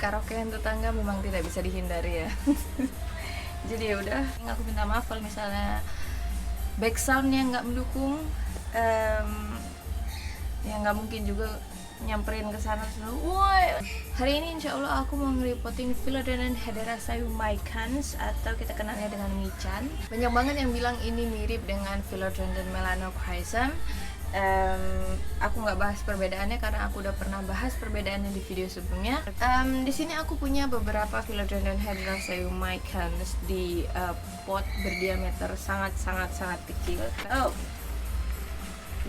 karaokean tetangga memang tidak bisa dihindari ya. Jadi ya udah, aku minta maaf kalau misalnya backsoundnya nggak mendukung. Ya nggak mungkin juga nyamperin ke sana selalu. Woi, hari ini insya Allah aku mau ngelipotin Philodendron hederaceae micans atau kita kenalnya dengan mican. Banyak banget yang bilang ini mirip dengan Philodendron melanochrysum. Aku nggak bahas perbedaannya karena aku udah pernah bahas perbedaannya di video sebelumnya. Di sini aku punya beberapa Philodendron hederaceae micans di pot berdiameter sangat kecil.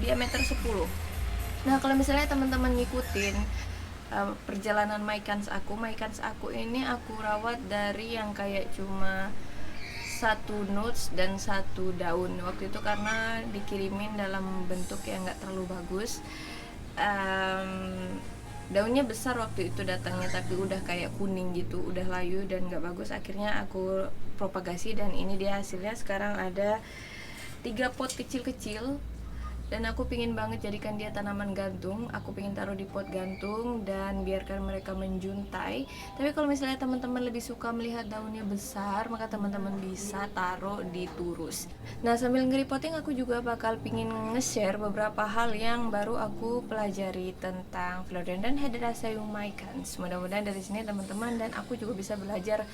Diameter 10. Nah, kalau misalnya teman-teman ngikutin perjalanan mycans aku ini aku rawat dari yang kayak cuma satu notes dan satu daun waktu itu karena dikirimin dalam bentuk yang nggak terlalu bagus. Daunnya besar waktu itu datangnya, tapi udah kayak kuning gitu, udah layu dan nggak bagus. Akhirnya aku propagasi dan ini dia hasilnya. Sekarang ada 3 pot kecil-kecil dan aku pingin banget jadikan dia tanaman gantung. Aku pingin taruh di pot gantung dan biarkan mereka menjuntai. Tapi kalau misalnya teman-teman lebih suka melihat daunnya besar, maka teman-teman bisa taruh di turus. Nah, sambil nge-repotting aku juga bakal pingin nge-share beberapa hal yang baru aku pelajari tentang Philodendron hederaceae micans. Mudah-mudahan dari sini teman-teman dan aku juga bisa belajar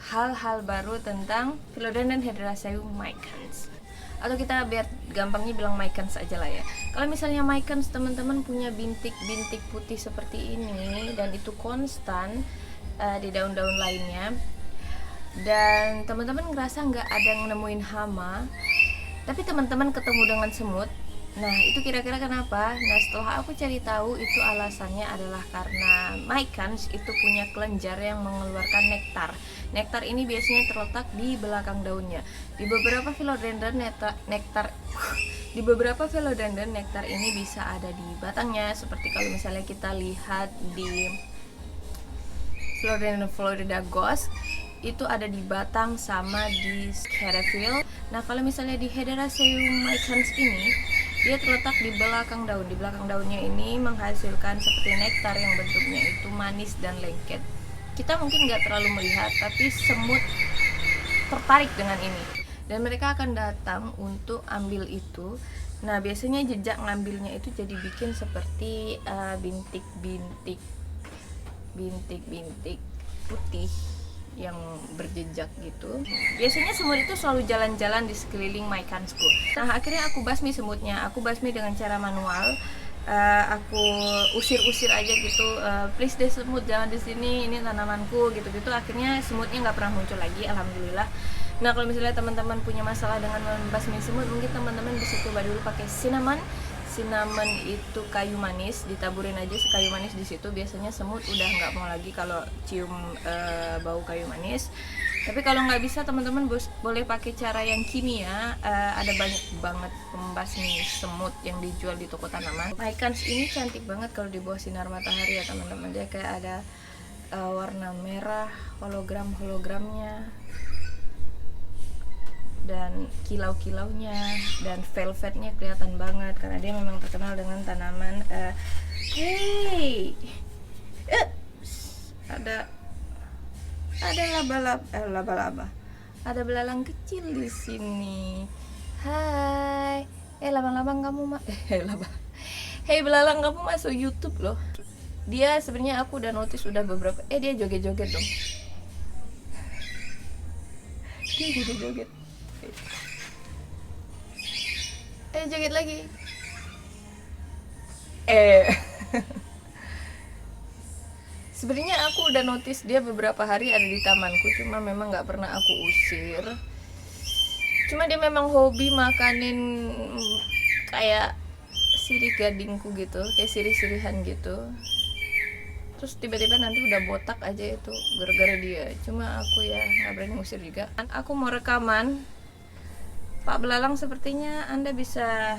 hal-hal baru tentang Philodendron hederaceae micans. Atau kita biar gampangnya bilang mycans aja lah ya. Kalau misalnya mycans teman-teman punya bintik-bintik putih seperti ini dan itu konstan di daun-daun lainnya, dan teman-teman ngerasa nggak ada yang nemuin hama, tapi teman-teman ketemu dengan semut. Nah, itu kira-kira kenapa? Nah, setelah aku cari tahu, itu alasannya adalah karena mycans itu punya kelenjar yang mengeluarkan nektar. Nektar ini biasanya terletak di belakang daunnya. Di beberapa philodendron nektar ini bisa ada di batangnya, seperti kalau misalnya kita lihat di Philodendron Florida Ghost, itu ada di batang sama di sclerophyll. Nah, kalau misalnya di Hederaceae micans ini, dia terletak di belakang daun. Di belakang daunnya ini menghasilkan seperti nektar yang bentuknya itu manis dan lengket. Kita mungkin nggak terlalu melihat, tapi semut tertarik dengan ini dan mereka akan datang untuk ambil itu. Nah, biasanya jejak ngambilnya itu jadi bikin seperti bintik-bintik putih yang berjejak gitu. Biasanya semut itu selalu jalan-jalan di sekeliling mycansku. Nah, akhirnya aku basmi semutnya. Aku basmi dengan cara manual. Aku usir-usir aja gitu, please deh semut jangan di sini, ini tanamanku gitu-gitu. Akhirnya semutnya nggak pernah muncul lagi, alhamdulillah. Nah, kalau misalnya teman-teman punya masalah dengan membasmi semut, mungkin teman-teman bisa coba dulu pakai cinnamon. Cinnamon itu kayu manis, ditaburin aja si kayu manis di situ. Biasanya semut udah nggak mau lagi kalau cium bau kayu manis. Tapi kalau nggak bisa, teman-teman boleh pakai cara yang kimia. Ada banyak banget pembasmi semut yang dijual di toko tanaman. Mycans ini cantik banget kalau di bawah sinar matahari ya teman-teman. Dia kayak ada warna merah, hologramnya, dan kilau-kilaunya dan velvetnya kelihatan banget karena dia memang terkenal dengan tanaman. Ada laba-laba, ada belalang kecil di sini. Hai, labang-labang kamu Hei belalang, kamu masuk YouTube loh. Dia sebenarnya aku udah notice udah beberapa. Dia joget-joget dong. Dia joget-joget. Joget lagi. Sebenarnya aku udah notice dia beberapa hari ada di tamanku, cuma memang nggak pernah aku usir. Cuma dia memang hobi makanin kayak sirih gadingku gitu, kayak sirih-sirihan gitu. Terus tiba-tiba nanti udah botak aja itu gara-gara dia. Cuma aku ya nggak berani ngusir juga. Aku mau rekaman. Pak belalang, sepertinya Anda bisa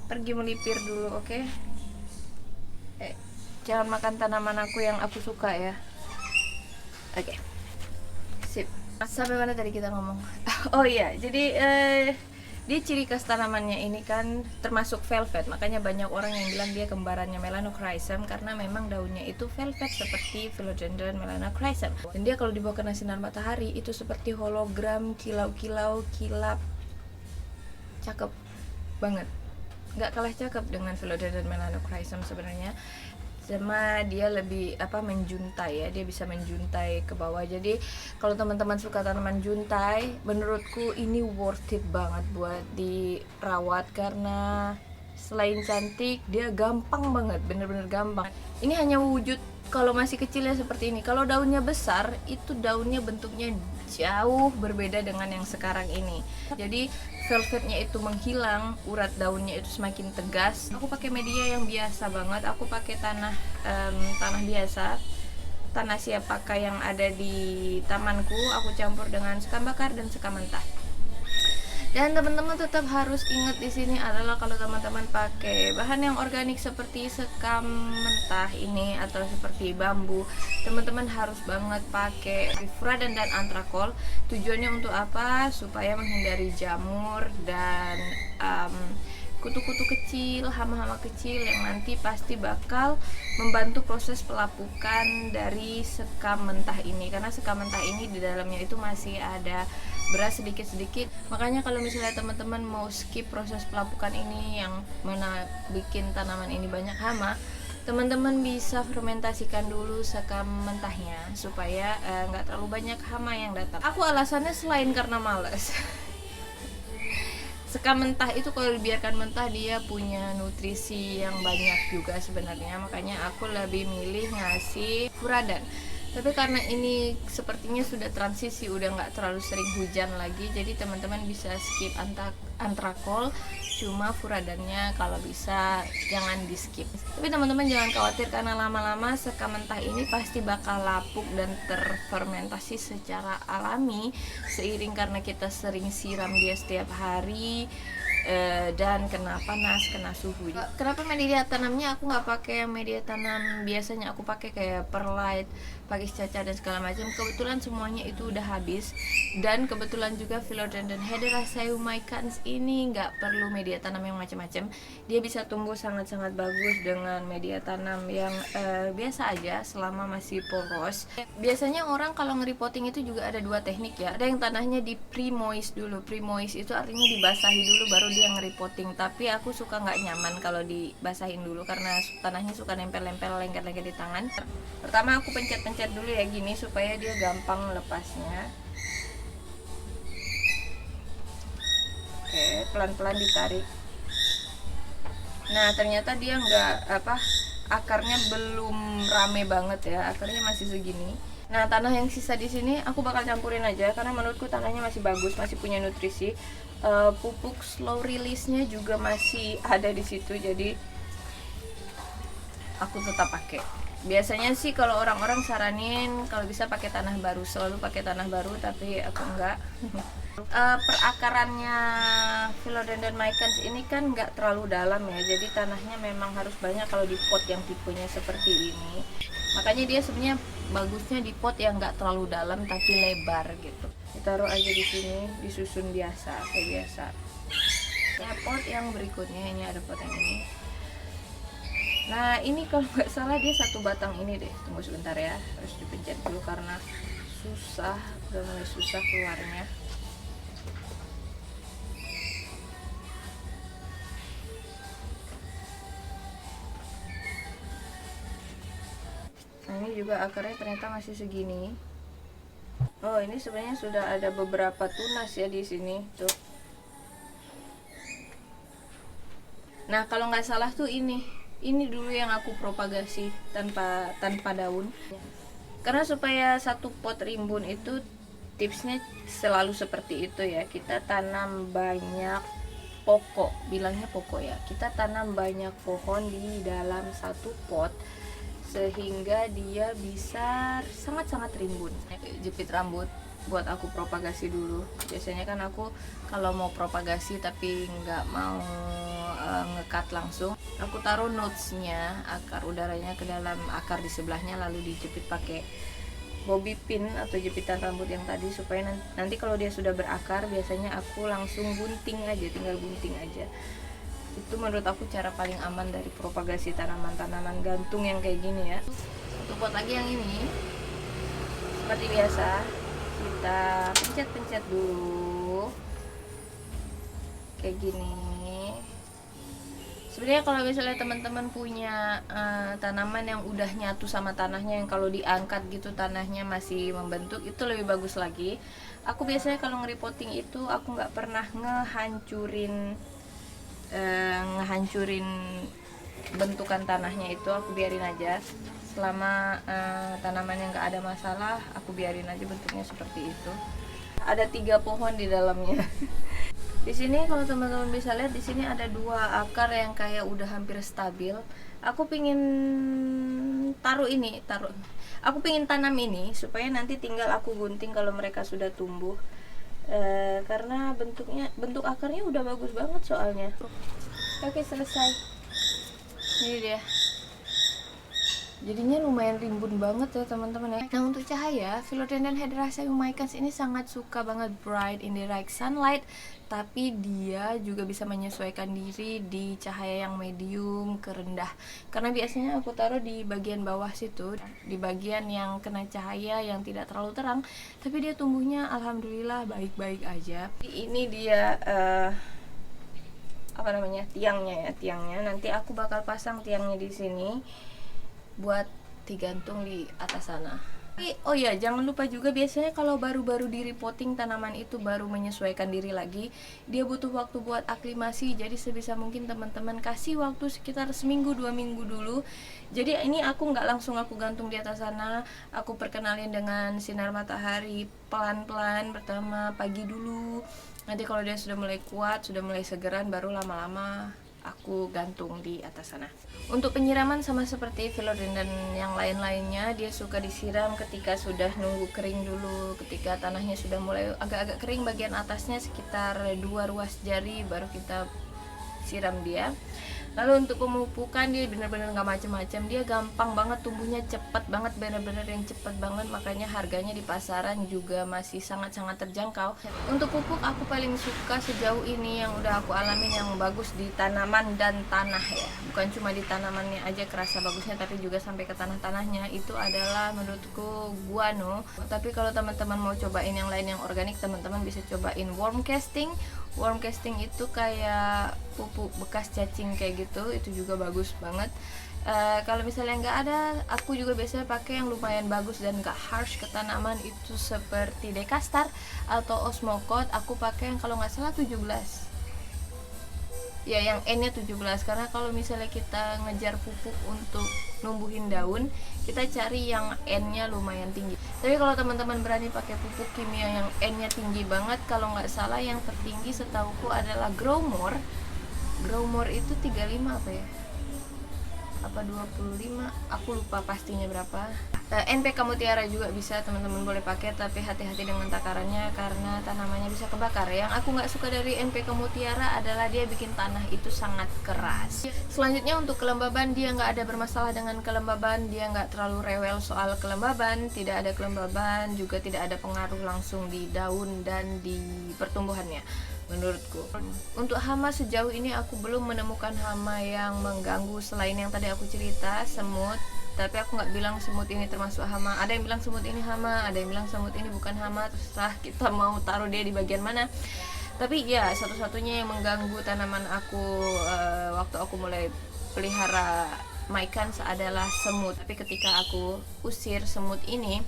pergi melipir dulu, oke? Jangan makan tanaman aku yang aku suka ya. Oke. Sip. Sampai mana tadi kita ngomong? Oh iya, jadi Dia ciri khas tanamannya ini kan termasuk velvet, makanya banyak orang yang bilang dia kembarannya Melanochrysum karena memang daunnya itu velvet seperti Philodendron Melanochrysum. Dan dia kalau dibawa kena sinar matahari itu seperti hologram, kilau-kilau, kilap, cakep banget. Nggak kalah cakep dengan Philodendron Melanochrysum sebenarnya, sama dia lebih menjuntai ya, dia bisa menjuntai ke bawah. Jadi kalau teman-teman suka tanaman juntai, menurutku ini worth it banget buat dirawat karena selain cantik dia gampang banget, bener-bener gampang. Ini hanya wujud kalau masih kecil ya seperti ini. Kalau daunnya besar itu daunnya bentuknya jauh berbeda dengan yang sekarang ini. Jadi velvetnya itu menghilang, urat daunnya itu semakin tegas. Aku pakai media yang biasa banget. Aku pakai tanah biasa, tanah siap pakai yang ada di tamanku. Aku campur dengan sekam bakar dan sekam mentah. Dan teman-teman tetap harus ingat di sini adalah kalau teman-teman pakai bahan yang organik seperti sekam mentah ini atau seperti bambu, teman-teman harus banget pakai furadan dan antrakol. Tujuannya untuk apa? Supaya menghindari jamur dan kutu-kutu kecil, hama-hama kecil yang nanti pasti bakal membantu proses pelapukan dari sekam mentah ini. Karena sekam mentah ini di dalamnya itu masih ada beras sedikit-sedikit. Makanya kalau misalnya teman-teman mau skip proses pelapukan ini yang mana bikin tanaman ini banyak hama, teman-teman bisa fermentasikan dulu sekam mentahnya supaya nggak terlalu banyak hama yang datang. Aku alasannya selain karena males. Sekam mentah itu kalau dibiarkan mentah dia punya nutrisi yang banyak juga sebenarnya, makanya aku lebih milih ngasih furadan. Tapi karena ini sepertinya sudah transisi, udah nggak terlalu sering hujan lagi, jadi teman-teman bisa skip antrakol, cuma furadannya kalau bisa jangan di skip. Tapi teman-teman jangan khawatir karena lama-lama sekam mentah ini pasti bakal lapuk dan terfermentasi secara alami seiring karena kita sering siram dia setiap hari dan kena panas, kena suhu. Kenapa media tanamnya aku nggak pakai media tanam biasanya, aku pakai kayak perlite, pakis caca dan segala macam. Kebetulan semuanya itu udah habis, dan kebetulan juga Philodendron Hederaceae micans ini nggak perlu media tanam yang macam-macam. Dia bisa tumbuh sangat-sangat bagus dengan media tanam yang biasa aja selama masih poros. Biasanya orang kalau nge-repotting itu juga ada dua teknik ya. Ada yang tanahnya di pre-moist dulu. Pre-moist itu artinya dibasahi dulu baru dia nge-repotting. Tapi aku suka nggak nyaman kalau dibasahin dulu karena tanahnya suka nempel-nempel, lengket-lengket di tangan. Pertama aku pencet-pencet dulu ya gini supaya dia gampang lepasnya. Oke, pelan-pelan ditarik. Nah ternyata dia nggak akarnya belum rame banget ya, akarnya masih segini. Nah tanah yang sisa di sini aku bakal campurin aja karena menurutku tanahnya masih bagus, masih punya nutrisi. Pupuk slow release-nya juga masih ada di situ, jadi aku tetap pakai. Biasanya sih kalau orang-orang saranin kalau bisa pakai tanah baru, selalu pakai tanah baru, tapi aku enggak. Perakarannya Philodendron micans ini kan nggak terlalu dalam ya, jadi tanahnya memang harus banyak kalau di pot yang tipenya seperti ini. Makanya dia sebenarnya bagusnya di pot yang nggak terlalu dalam tapi lebar gitu. Ditaruh aja di sini, disusun biasa kayak biasa. Ya pot yang berikutnya, ini ada pot yang ini. Nah ini kalau nggak salah dia satu batang ini deh. Tunggu sebentar ya, harus dipencet dulu karena susah, udah mulai susah keluarnya. Nah ini juga akarnya ternyata masih segini. Oh ini sebenarnya sudah ada beberapa tunas ya di sini tuh. Nah kalau nggak salah tuh ini dulu yang aku propagasi tanpa daun. Karena supaya satu pot rimbun itu tipsnya selalu seperti itu ya. Kita tanam banyak pokok, bilangnya pokok ya. Kita tanam banyak pohon di dalam satu pot sehingga dia bisa sangat-sangat rimbun. Jepit rambut buat aku propagasi dulu. Biasanya kan aku kalau mau propagasi tapi nggak mau ngekat langsung, aku taruh notesnya, akar udaranya ke dalam akar di sebelahnya lalu dijepit pakai bobby pin atau jepitan rambut yang tadi, supaya nanti kalau dia sudah berakar biasanya aku langsung gunting aja, tinggal gunting aja. Itu menurut aku cara paling aman dari propagasi tanaman-tanaman gantung yang kayak gini ya. Untuk pot lagi yang ini, seperti biasa kita pencet-pencet dulu kayak gini. Sebenarnya kalau misalnya teman-teman punya tanaman yang udah nyatu sama tanahnya, yang kalau diangkat gitu tanahnya masih membentuk, itu lebih bagus lagi. Aku biasanya kalau nge-repotting itu aku nggak pernah ngehancurin bentukan tanahnya, itu aku biarin aja. Selama tanamannya nggak ada masalah, aku biarin aja bentuknya seperti itu. Ada 3 pohon di dalamnya. Di sini kalau teman-teman bisa lihat, di sini ada 2 akar yang kayak udah hampir stabil. Aku pingin aku pingin tanam ini supaya nanti tinggal aku gunting kalau mereka sudah tumbuh. Karena bentuk akarnya udah bagus banget soalnya. Oke, selesai. Ini dia. Jadinya lumayan rimbun banget ya teman-teman ya. Nah, untuk cahaya, Philodendron Hederaceae Humaicans ini sangat suka banget bright in direct sunlight, tapi dia juga bisa menyesuaikan diri di cahaya yang medium ke rendah. Karena biasanya aku taruh di bagian bawah situ, di bagian yang kena cahaya yang tidak terlalu terang, tapi dia tumbuhnya alhamdulillah baik-baik aja. Ini dia tiangnya. Nanti aku bakal pasang tiangnya di sini buat digantung di atas sana. Oh ya, jangan lupa juga biasanya kalau baru-baru di repotting tanaman itu baru menyesuaikan diri lagi, dia butuh waktu buat aklimasi. Jadi sebisa mungkin teman-teman kasih waktu sekitar seminggu 2 minggu dulu. Jadi ini aku nggak langsung aku gantung di atas sana, aku perkenalin dengan sinar matahari pelan-pelan. Pertama pagi dulu, nanti kalau dia sudah mulai kuat, sudah mulai segeran, baru lama-lama aku gantung di atas sana. Untuk penyiraman sama seperti Philodendron yang lain-lainnya, dia suka disiram ketika sudah nunggu kering dulu. Ketika tanahnya sudah mulai agak-agak kering bagian atasnya sekitar 2 ruas jari, baru kita siram dia. Lalu untuk pemupukan dia benar-benar nggak macam-macam, dia gampang banget tumbuhnya, cepat banget, benar-benar yang cepat banget, makanya harganya di pasaran juga masih sangat-sangat terjangkau. Untuk pupuk aku paling suka sejauh ini yang udah aku alamin yang bagus di tanaman dan tanah ya, bukan cuma di tanamannya aja kerasa bagusnya, tapi juga sampai ke tanah-tanahnya, itu adalah menurutku guano. Tapi kalau teman-teman mau cobain yang lain yang organik, teman-teman bisa cobain worm casting. Worm casting itu kayak pupuk bekas cacing kayak gitu, itu juga bagus banget. Kalau misalnya nggak ada, aku juga biasanya pakai yang lumayan bagus dan nggak harsh ke tanaman, itu seperti Dekastar atau Osmocote. Aku pakai yang kalau nggak salah 17 ya, yang N nya 17, karena kalau misalnya kita ngejar pupuk untuk numbuhin daun, kita cari yang N nya lumayan tinggi. Tapi kalau teman-teman berani pakai pupuk kimia yang N nya tinggi banget, kalau nggak salah yang tertinggi setauku adalah Growmore. Growmore itu 35 apa ya, apa 25, aku lupa pastinya berapa. NPK Mutiara juga bisa teman-teman boleh pakai, tapi hati-hati dengan takarannya karena tanamannya bisa kebakar. Yang aku nggak suka dari NPK Mutiara adalah dia bikin tanah itu sangat keras. Selanjutnya untuk kelembaban, dia nggak ada bermasalah dengan kelembaban, dia nggak terlalu rewel soal kelembaban, tidak ada kelembaban, juga tidak ada pengaruh langsung di daun dan di pertumbuhannya menurutku. Untuk hama sejauh ini aku belum menemukan hama yang mengganggu selain yang tadi aku cerita, semut. Tapi aku nggak bilang semut ini termasuk hama. Ada yang bilang semut ini hama, ada yang bilang semut ini bukan hama, terserah kita mau taruh dia di bagian mana. Tapi ya, satu-satunya yang mengganggu tanaman aku waktu aku mulai pelihara mycans adalah semut. Tapi ketika aku usir semut ini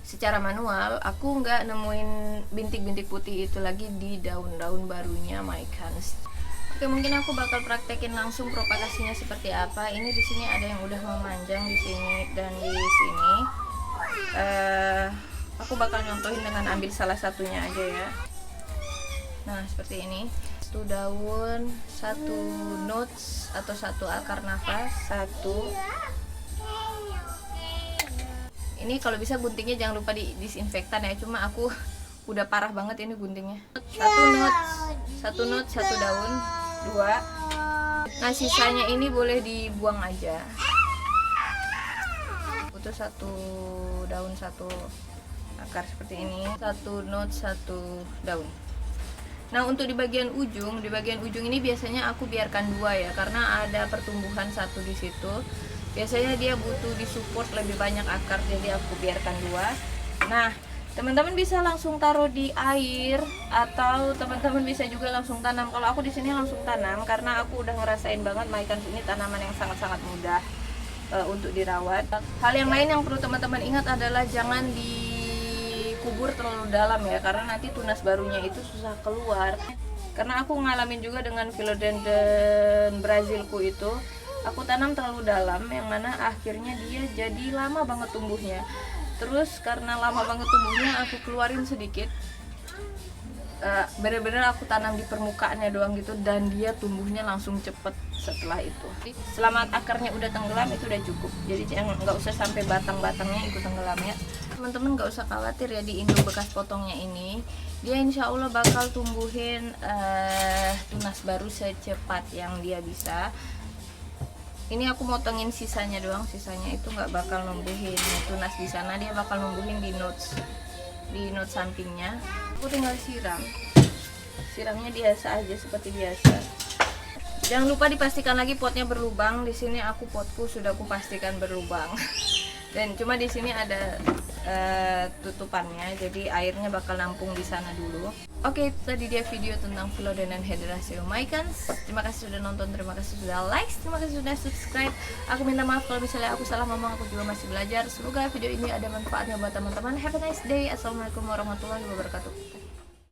secara manual, aku nggak nemuin bintik-bintik putih itu lagi di daun-daun barunya mycans. Oke, mungkin aku bakal praktekin langsung propagasinya seperti apa. Ini di sini ada yang udah memanjang di sini dan di sini. Aku bakal nyontohin dengan ambil salah satunya aja ya. Nah, seperti ini. 1 daun, 1 nodes atau 1 akar nafas, 1. Ini kalau bisa guntingnya jangan lupa di disinfektan ya. Cuma aku udah parah banget ini guntingnya. 1 nodes, 1 daun, 2. Nah, sisanya ini boleh dibuang aja. Aku butuh satu daun satu akar seperti ini, satu knot satu daun. Nah untuk di bagian ujung ini biasanya aku biarkan dua ya, karena ada pertumbuhan satu di situ. Biasanya dia butuh disupport lebih banyak akar, jadi aku biarkan dua. Nah teman-teman bisa langsung taruh di air atau teman-teman bisa juga langsung tanam. Kalau aku di sini langsung tanam karena aku udah ngerasain banget mycans ini tanaman yang sangat-sangat mudah untuk dirawat. Hal yang lain yang perlu teman-teman ingat adalah jangan dikubur terlalu dalam ya, karena nanti tunas barunya itu susah keluar. Karena aku ngalamin juga dengan Philodendron Brazilku itu, aku tanam terlalu dalam, yang mana akhirnya dia jadi lama banget tumbuhnya. Terus karena lama banget tumbuhnya, aku keluarin sedikit, bener-bener aku tanam di permukaannya doang gitu, dan dia tumbuhnya langsung cepet setelah itu. Selama akarnya udah tenggelam itu udah cukup, jadi nggak usah sampai batang-batangnya ikut tenggelam ya. Teman-teman nggak usah khawatir ya, di Indo bekas potongnya ini, dia insya Allah bakal tumbuhin tunas baru secepat yang dia bisa. Ini aku motongin sisanya doang, sisanya itu nggak bakal numbuhin tunas di sana, dia bakal numbuhin di notes sampingnya. Aku tinggal siramnya biasa aja seperti biasa. Jangan lupa dipastikan lagi potnya berlubang. Di sini potku sudah aku pastikan berlubang. Dan cuma di sini ada tutupannya, jadi airnya bakal nampung di sana dulu. Oke, itu tadi dia video tentang Philodendron Hydraceae mycans. Terima kasih sudah nonton, terima kasih sudah like, terima kasih sudah subscribe. Aku minta maaf kalau misalnya aku salah ngomong, aku juga masih belajar. Semoga video ini ada manfaatnya buat teman-teman. Have a nice day. Assalamualaikum warahmatullahi wabarakatuh.